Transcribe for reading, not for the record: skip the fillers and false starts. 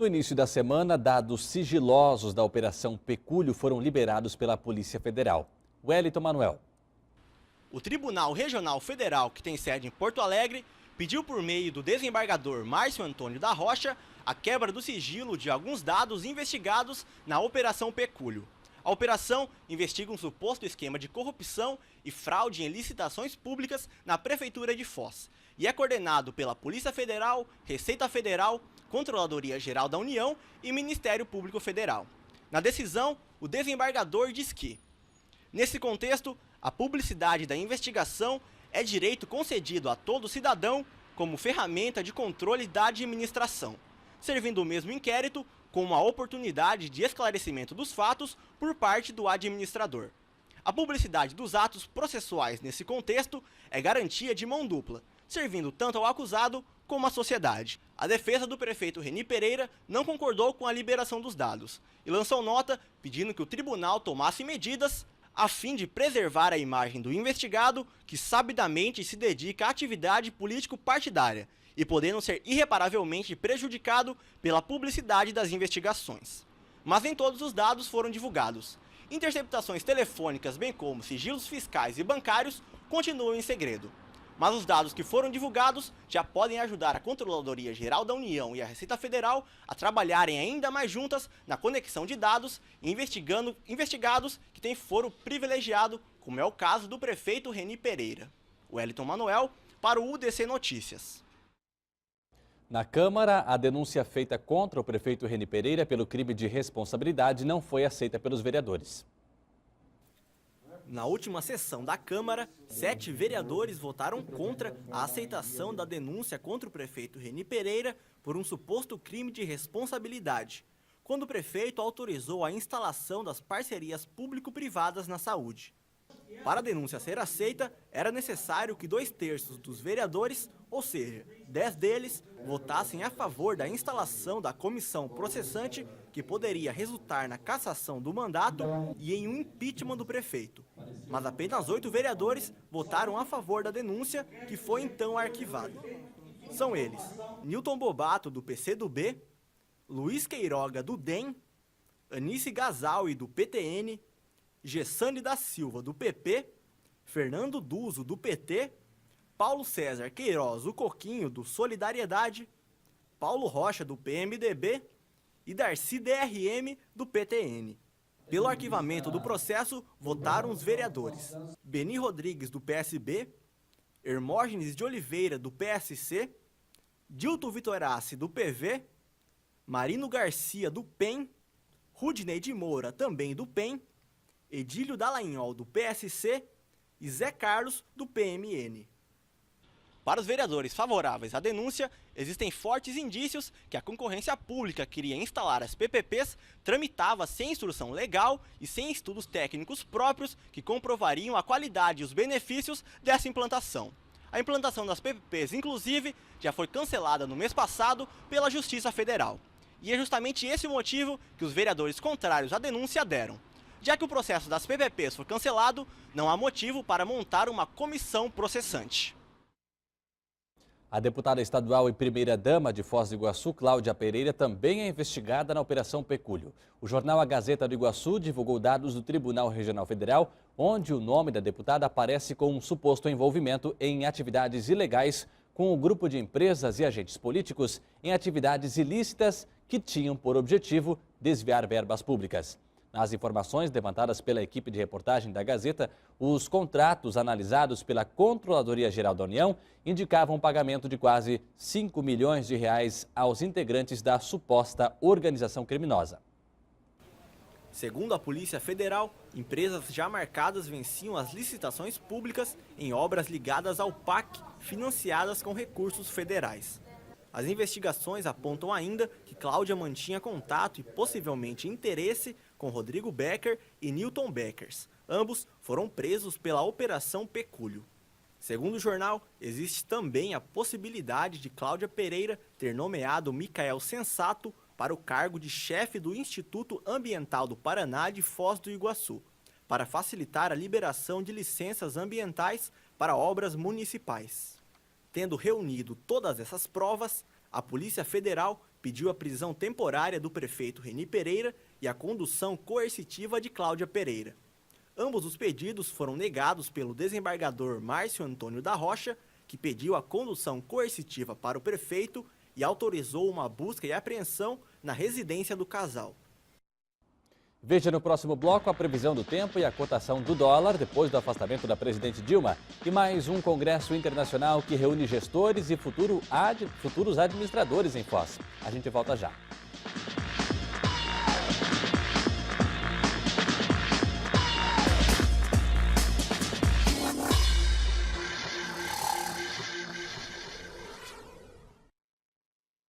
No início da semana, dados sigilosos da Operação Pecúlio foram liberados pela Polícia Federal. Wellington Manuel. O Tribunal Regional Federal, que tem sede em Porto Alegre, pediu por meio do desembargador Márcio Antônio da Rocha a quebra do sigilo de alguns dados investigados na Operação Pecúlio. A operação investiga um suposto esquema de corrupção e fraude em licitações públicas na Prefeitura de Foz e é coordenado pela Polícia Federal, Receita Federal, Controladoria Geral da União e Ministério Público Federal. Na decisão, o desembargador diz que, nesse contexto, a publicidade da investigação é direito concedido a todo cidadão como ferramenta de controle da administração, servindo o mesmo inquérito como uma oportunidade de esclarecimento dos fatos por parte do administrador. A publicidade dos atos processuais nesse contexto é garantia de mão dupla, servindo tanto ao acusado como à sociedade. A defesa do prefeito Reni Pereira não concordou com a liberação dos dados e lançou nota pedindo que o tribunal tomasse medidas a fim de preservar a imagem do investigado que sabidamente se dedica à atividade político-partidária e podendo ser irreparavelmente prejudicado pela publicidade das investigações. Mas nem todos os dados foram divulgados. Interceptações telefônicas, bem como sigilos fiscais e bancários, continuam em segredo. Mas os dados que foram divulgados já podem ajudar a Controladoria Geral da União e a Receita Federal a trabalharem ainda mais juntas na conexão de dados e investigando investigados que têm foro privilegiado, como é o caso do prefeito Reni Pereira. Wellington Manuel, para o UDC Notícias. Na Câmara, a denúncia feita contra o prefeito Reni Pereira pelo crime de responsabilidade não foi aceita pelos vereadores. Na última sessão da Câmara, 7 vereadores votaram contra a aceitação da denúncia contra o prefeito Reni Pereira por um suposto crime de responsabilidade, quando o prefeito autorizou a instalação das parcerias público-privadas na saúde. Para a denúncia ser aceita, era necessário que 2/3 dos vereadores, ou seja, 10 deles, votassem a favor da instalação da comissão processante, que poderia resultar na cassação do mandato e em um impeachment do prefeito. Mas apenas 8 vereadores votaram a favor da denúncia, que foi então arquivada. São eles: Nilton Bobato, do PCdoB, Luiz Queiroga, do DEM, Anice Gazaui, do PTN, Gessane da Silva, do PP, Fernando Duso, do PT, Paulo César Queiroz, o Coquinho, do Solidariedade, Paulo Rocha, do PMDB e Darcy DRM, do PTN. Pelo arquivamento do processo, votaram os vereadores Beni Rodrigues, do PSB, Hermógenes de Oliveira, do PSC, Dilton Vitorassi, do PV, Marino Garcia, do PEN, Rudney de Moura, também do PEN, Edílio Dallagnol, do PSC e Zé Carlos, do PMN. Para os vereadores favoráveis à denúncia, existem fortes indícios que a concorrência pública que iria instalar as PPPs tramitava sem instrução legal e sem estudos técnicos próprios que comprovariam a qualidade e os benefícios dessa implantação. A implantação das PPPs, inclusive, já foi cancelada no mês passado pela Justiça Federal. E é justamente esse o motivo que os vereadores contrários à denúncia deram. Já que o processo das PPPs foi cancelado, não há motivo para montar uma comissão processante. A deputada estadual e primeira-dama de Foz do Iguaçu, Cláudia Pereira, também é investigada na Operação Pecúlio. O jornal A Gazeta do Iguaçu divulgou dados do Tribunal Regional Federal, onde o nome da deputada aparece com um suposto envolvimento em atividades ilegais com um grupo de empresas e agentes políticos em atividades ilícitas que tinham por objetivo desviar verbas públicas. Nas informações levantadas pela equipe de reportagem da Gazeta, os contratos analisados pela Controladoria Geral da União indicavam um pagamento de quase 5 milhões de reais aos integrantes da suposta organização criminosa. Segundo a Polícia Federal, empresas já marcadas venciam as licitações públicas em obras ligadas ao PAC, financiadas com recursos federais. As investigações apontam ainda que Cláudia mantinha contato e possivelmente interesse com Rodrigo Becker e Nilton Beckers. Ambos foram presos pela Operação Pecúlio. Segundo o jornal, existe também a possibilidade de Cláudia Pereira ter nomeado Micael Sensato para o cargo de chefe do Instituto Ambiental do Paraná de Foz do Iguaçu, para facilitar a liberação de licenças ambientais para obras municipais. Tendo reunido todas essas provas, a Polícia Federal pediu a prisão temporária do prefeito Reni Pereira e a condução coercitiva de Cláudia Pereira. Ambos os pedidos foram negados pelo desembargador Márcio Antônio da Rocha, que pediu a condução coercitiva para o prefeito e autorizou uma busca e apreensão na residência do casal. Veja no próximo bloco a previsão do tempo e a cotação do dólar depois do afastamento da presidente Dilma. E mais um congresso internacional que reúne gestores e futuros administradores em Foz. A gente volta já.